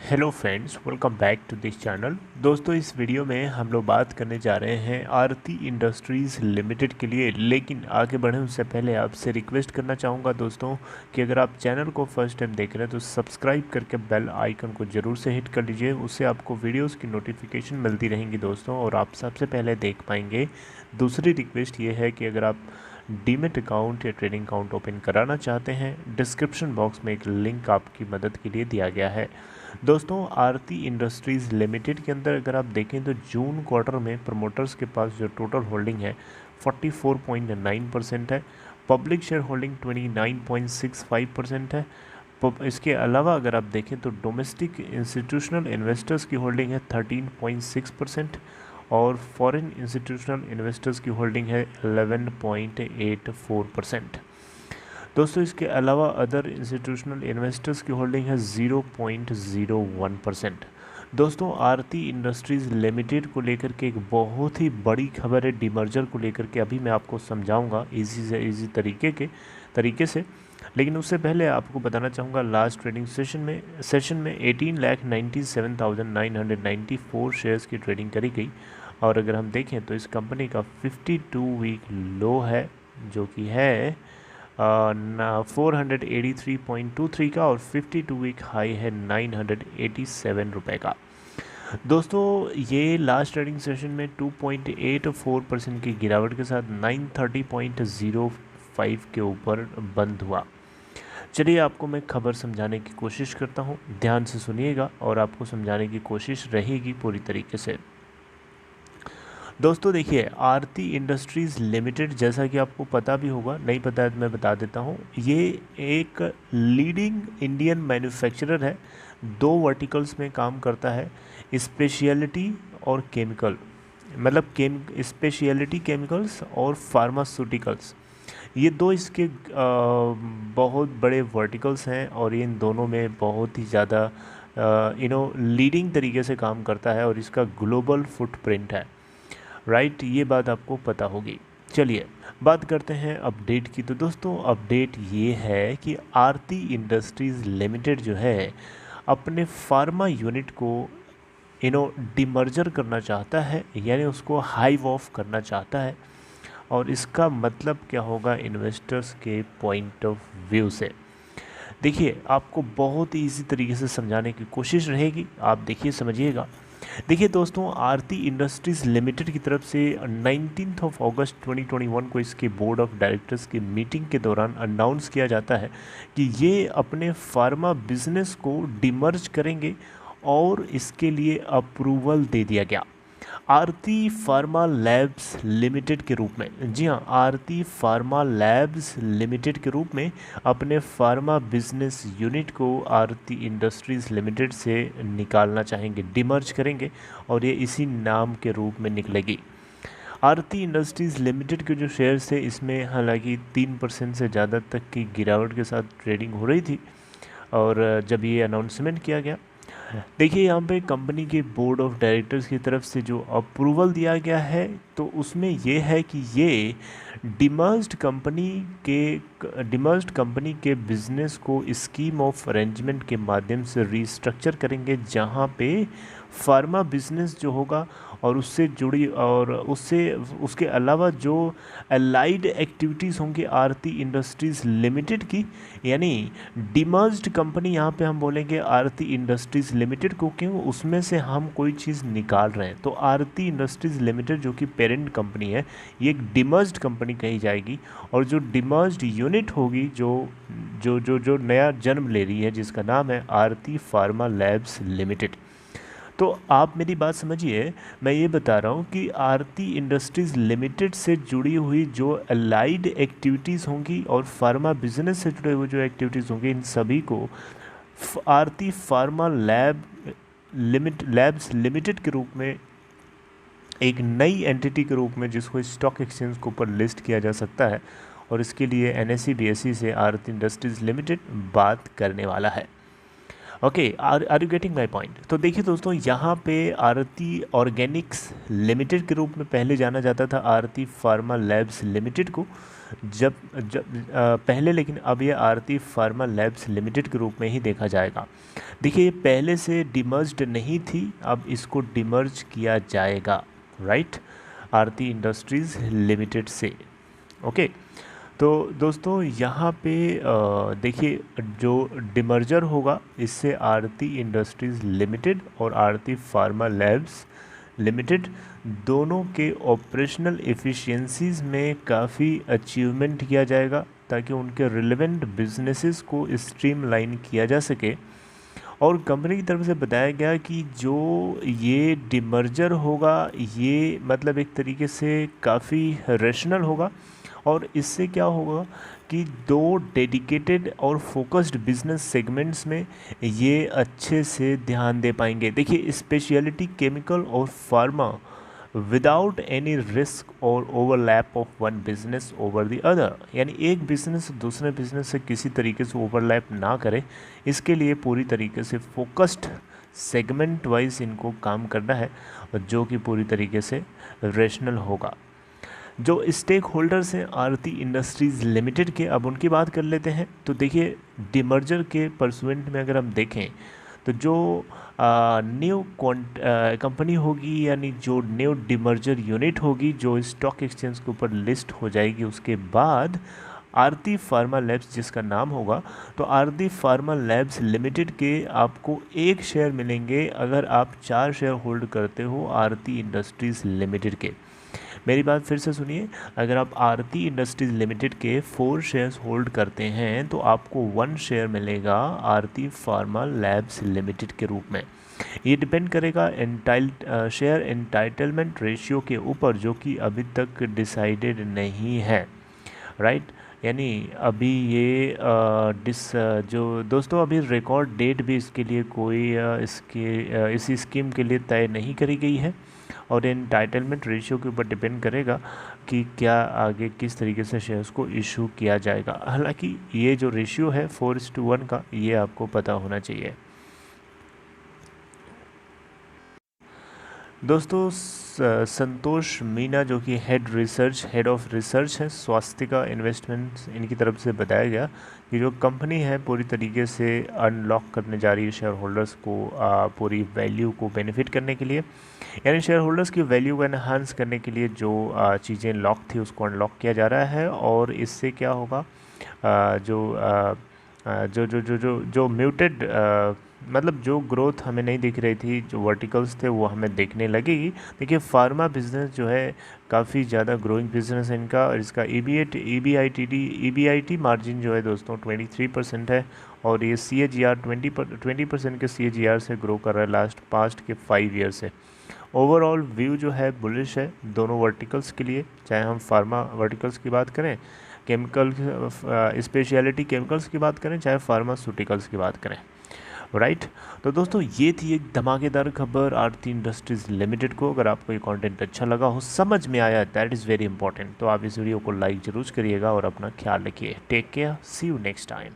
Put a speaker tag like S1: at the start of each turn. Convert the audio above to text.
S1: Hello friends, welcome back to this channel. दोस्तों, इस video में हम लोग बात करने जा रहे हैं आरती इंडस्ट्रीज़ लिमिटेड के लिए। लेकिन आगे बढ़े उससे पहले आपसे रिक्वेस्ट करना चाहूँगा दोस्तों कि अगर आप चैनल को फर्स्ट टाइम देख रहे हैं तो सब्सक्राइब करके बेल आइकन को ज़रूर से हिट कर लीजिए। उससे आपको वीडियोज़ की नोटिफिकेशन मिलती रहेंगी दोस्तों, और आप सबसे पहले देख पाएंगे। दूसरी रिक्वेस्ट ये है कि अगर आप डीमेट अकाउंट या ट्रेडिंग अकाउंट ओपन कराना चाहते हैं, डिस्क्रिप्शन बॉक्स में एक लिंक आपकी मदद के लिए दिया गया है। दोस्तों, आरती इंडस्ट्रीज़ लिमिटेड के अंदर अगर आप देखें तो जून क्वार्टर में प्रमोटर्स के पास जो टोटल होल्डिंग है 44.9% है। पब्लिक शेयर होल्डिंग 29.65% है। इसके अलावा अगर आप देखें तो डोमेस्टिक इंस्टीट्यूशनल इन्वेस्टर्स की होल्डिंग है 13.6%, और फॉरेन इंस्टीट्यूशनल इन्वेस्टर्स की होल्डिंग है 11.84%। दोस्तों, इसके अलावा अदर इंस्टीट्यूशनल इन्वेस्टर्स की होल्डिंग है 0.01%। दोस्तों, आरती इंडस्ट्रीज़ लिमिटेड को लेकर के एक बहुत ही बड़ी खबर है डीमर्जर को लेकर के। अभी मैं आपको समझाऊंगा इजी तरीके से। लेकिन उससे पहले आपको बताना चाहूँगा, लास्ट ट्रेडिंग सेशन में 18,97,994 शेयर्स की ट्रेडिंग करी गई। और अगर हम देखें तो इस कंपनी का 52 वीक लो है जो कि है 483.23 का, और 52 वीक हाई है 987 रुपये का। दोस्तों, ये लास्ट ट्रेडिंग सेशन में 2.84% की गिरावट के साथ 930.05 के ऊपर बंद हुआ। चलिए, आपको मैं खबर समझाने की कोशिश करता हूँ, ध्यान से सुनिएगा और आपको समझाने की कोशिश रहेगी पूरी तरीके से। दोस्तों देखिए, आरती इंडस्ट्रीज़ लिमिटेड, जैसा कि आपको पता भी होगा, नहीं पता है तो मैं बता देता हूँ, ये एक लीडिंग इंडियन मैन्युफैक्चरर है। दो वर्टिकल्स में काम करता है, स्पेशलिटी और केमिकल, मतलब स्पेशलिटी केमिकल्स और फार्मास्यूटिकल्स। ये दो इसके बहुत बड़े वर्टिकल्स हैं, और इन दोनों में बहुत ही ज़्यादा लीडिंग तरीके से काम करता है, और इसका ग्लोबल फुटप्रिंट है। राइट, ये बात आपको पता होगी। चलिए बात करते हैं अपडेट की। तो दोस्तों, अपडेट ये है कि आरती इंडस्ट्रीज़ लिमिटेड जो है अपने फार्मा यूनिट को डिमर्जर करना चाहता है, यानी उसको हाइव ऑफ करना चाहता है। और इसका मतलब क्या होगा इन्वेस्टर्स के पॉइंट ऑफ व्यू से? देखिए, आपको बहुत ही ईजी तरीके से समझाने की कोशिश रहेगी, आप देखिए समझिएगा। देखिए दोस्तों, आरती इंडस्ट्रीज़ लिमिटेड की तरफ से 19 अगस्त 2021 को इसके बोर्ड ऑफ डायरेक्टर्स की मीटिंग के दौरान अनाउंस किया जाता है कि ये अपने फार्मा बिजनेस को डिमर्ज करेंगे, और इसके लिए अप्रूवल दे दिया गया आरती फार्मा लैब्स लिमिटेड के रूप में। जी हाँ, आरती फार्मा लैब्स लिमिटेड के रूप में अपने फार्मा बिजनेस यूनिट को आरती इंडस्ट्रीज़ लिमिटेड से निकालना चाहेंगे, डिमर्ज करेंगे, और ये इसी नाम के रूप में निकलेगी। आरती इंडस्ट्रीज़ लिमिटेड के जो शेयर्स थे, इसमें हालांकि 3% से ज़्यादा तक की गिरावट के साथ ट्रेडिंग हो रही थी। और जब ये अनाउंसमेंट किया गया, देखिए यहाँ पे कंपनी के बोर्ड ऑफ डायरेक्टर्स की तरफ से जो अप्रूवल दिया गया है, तो उसमें ये है कि ये डिमर्ज्ड कंपनी के बिजनेस को स्कीम ऑफ अरेंजमेंट के माध्यम से रीस्ट्रक्चर करेंगे, जहाँ पे फार्मा बिजनेस जो होगा और उससे जुड़ी, और उसके अलावा जो अलाइड एक्टिविटीज़ होंगी आरती इंडस्ट्रीज़ लिमिटेड की, यानी डिमर्ज्ड कंपनी यहाँ पे हम बोलेंगे आरती इंडस्ट्रीज़ लिमिटेड को, क्यों? उसमें से हम कोई चीज़ निकाल रहे हैं। तो आरती इंडस्ट्रीज़ लिमिटेड जो कि पेरेंट कंपनी है, ये एक डिमर्ज्ड कंपनी कही जाएगी। और जो डिमर्ज्ड यूनिट होगी, जो नया जन्म ले रही है, जिसका नाम है आरती फार्मा लैब्स लिमिटेड। तो आप मेरी बात समझिए, मैं ये बता रहा हूँ कि आरती इंडस्ट्रीज़ लिमिटेड से जुड़ी हुई जो अलाइड एक्टिविटीज़ होंगी और फार्मा बिजनेस से जुड़े हुए जो एक्टिविटीज़ होंगी, इन सभी को आरती फार्मा लैब्स लिमिटेड के रूप में, एक नई एंटिटी के रूप में, जिसको स्टॉक एक्सचेंज के ऊपर लिस्ट किया जा सकता है। और इसके लिए NSE BSE से आरती इंडस्ट्रीज़ लिमिटेड बात करने वाला है। Okay, are you getting my point? तो देखिए दोस्तों, यहाँ पे आरती ऑर्गेनिक्स लिमिटेड के रूप में पहले जाना जाता था आरती फार्मा लैब्स लिमिटेड को, जब जब पहले, लेकिन अब ये आरती फार्मा लैब्स लिमिटेड के रूप में ही देखा जाएगा। देखिए ये पहले से डिमर्ज्ड नहीं थी, अब इसको डिमर्ज किया जाएगा, राइट, आरती इंडस्ट्रीज़ लिमिटेड से। ओके, तो दोस्तों यहाँ पे देखिए जो डिमर्जर होगा इससे आरती इंडस्ट्रीज़ लिमिटेड और आरती फार्मा लैब्स लिमिटेड दोनों के ऑपरेशनल एफिशिएंसीज़ में काफ़ी अचीवमेंट किया जाएगा, ताकि उनके रिलेवेंट बिजनेसेस को स्ट्रीमलाइन किया जा सके। और कंपनी की तरफ से बताया गया कि जो ये डिमर्जर होगा ये मतलब एक तरीके से काफ़ी रेशनल होगा, और इससे क्या होगा कि दो डेडिकेटेड और फोकस्ड बिजनेस सेगमेंट्स में ये अच्छे से ध्यान दे पाएंगे। देखिए स्पेशलिटी केमिकल और फार्मा विदाउट एनी रिस्क और overlap of one business over the other, यानी एक बिजनेस दूसरे बिजनेस से किसी तरीके से ओवरलैप ना करे, इसके लिए पूरी तरीके से फोकस्ड सेगमेंट वाइज इनको काम करना है, जो कि पूरी तरीके से रेशनल होगा। जो स्टेक होल्डर्स हैं आरती इंडस्ट्रीज़ लिमिटेड के, अब उनकी बात कर लेते हैं। तो देखिए डिमर्जर के परसुएंट में अगर हम देखें तो जो न्यू कंपनी होगी, यानी जो न्यू डिमर्जर यूनिट होगी जो स्टॉक एक्सचेंज के ऊपर लिस्ट हो जाएगी, उसके बाद आरती फार्मा लैब्स जिसका नाम होगा, तो आरती फार्मा लैब्स लिमिटेड के आपको एक शेयर मिलेंगे अगर आप 4 शेयर होल्ड करते हो आरती इंडस्ट्रीज़ लिमिटेड के। मेरी बात फिर से सुनिए, अगर आप आरती इंडस्ट्रीज़ लिमिटेड के 4 शेयर्स होल्ड करते हैं तो आपको 1 शेयर मिलेगा आरती फार्मा लैब्स लिमिटेड के रूप में। ये डिपेंड करेगा शेयर एंटाइटलमेंट रेशियो के ऊपर, जो कि अभी तक डिसाइडेड नहीं है, राइट। यानी अभी ये जो दोस्तों अभी रिकॉर्ड डेट भी इसके लिए कोई इसी स्कीम के लिए तय नहीं करी गई है, और एंटाइटलमेंट रेशियो के ऊपर डिपेंड करेगा कि क्या आगे किस तरीके से शेयर्स को इशू किया जाएगा। हालांकि ये जो रेशियो है 4:1 का, ये आपको पता होना चाहिए। दोस्तों संतोष मीना जो कि हेड ऑफ रिसर्च है स्वास्थ्य इन्वेस्टमेंट्स, इनकी तरफ से बताया गया कि जो कंपनी है पूरी तरीके से अनलॉक करने जा रही है शेयर होल्डर्स को पूरी वैल्यू को बेनिफिट करने के लिए, यानी शेयर होल्डर्स की वैल्यू को एनहांस करने के लिए जो चीज़ें लॉक थी उसको अनलॉक किया जा रहा है। और इससे क्या होगा, जो म्यूटेड मतलब जो ग्रोथ हमें नहीं दिख रही थी, जो वर्टिकल्स थे वो हमें देखने लगेगी। देखिए फार्मा बिजनेस जो है काफ़ी ज़्यादा ग्रोइंग बिजनेस है इनका, और इसका EBIT मार्जिन जो है दोस्तों 23% है, और ये CAGR 20% के CAGR से ग्रो कर रहा है पास्ट के 5 ईयर से। ओवरऑल व्यू जो है बुलिश है दोनों वर्टिकल्स के लिए, चाहे हम फार्मा वर्टिकल्स की बात करें, केमिकल स्पेशलिटी केमिकल्स की बात करें, चाहे फार्मास्यूटिकल्स की बात करें, राइट। तो दोस्तों ये थी एक धमाकेदार खबर आरती इंडस्ट्रीज़ लिमिटेड को। अगर आपको ये कंटेंट अच्छा लगा हो, समझ में आया, दैट इज़ वेरी इंपॉर्टेंट, तो आप इस वीडियो को लाइक ज़रूर करिएगा और अपना ख्याल रखिए। Take care, see you next time.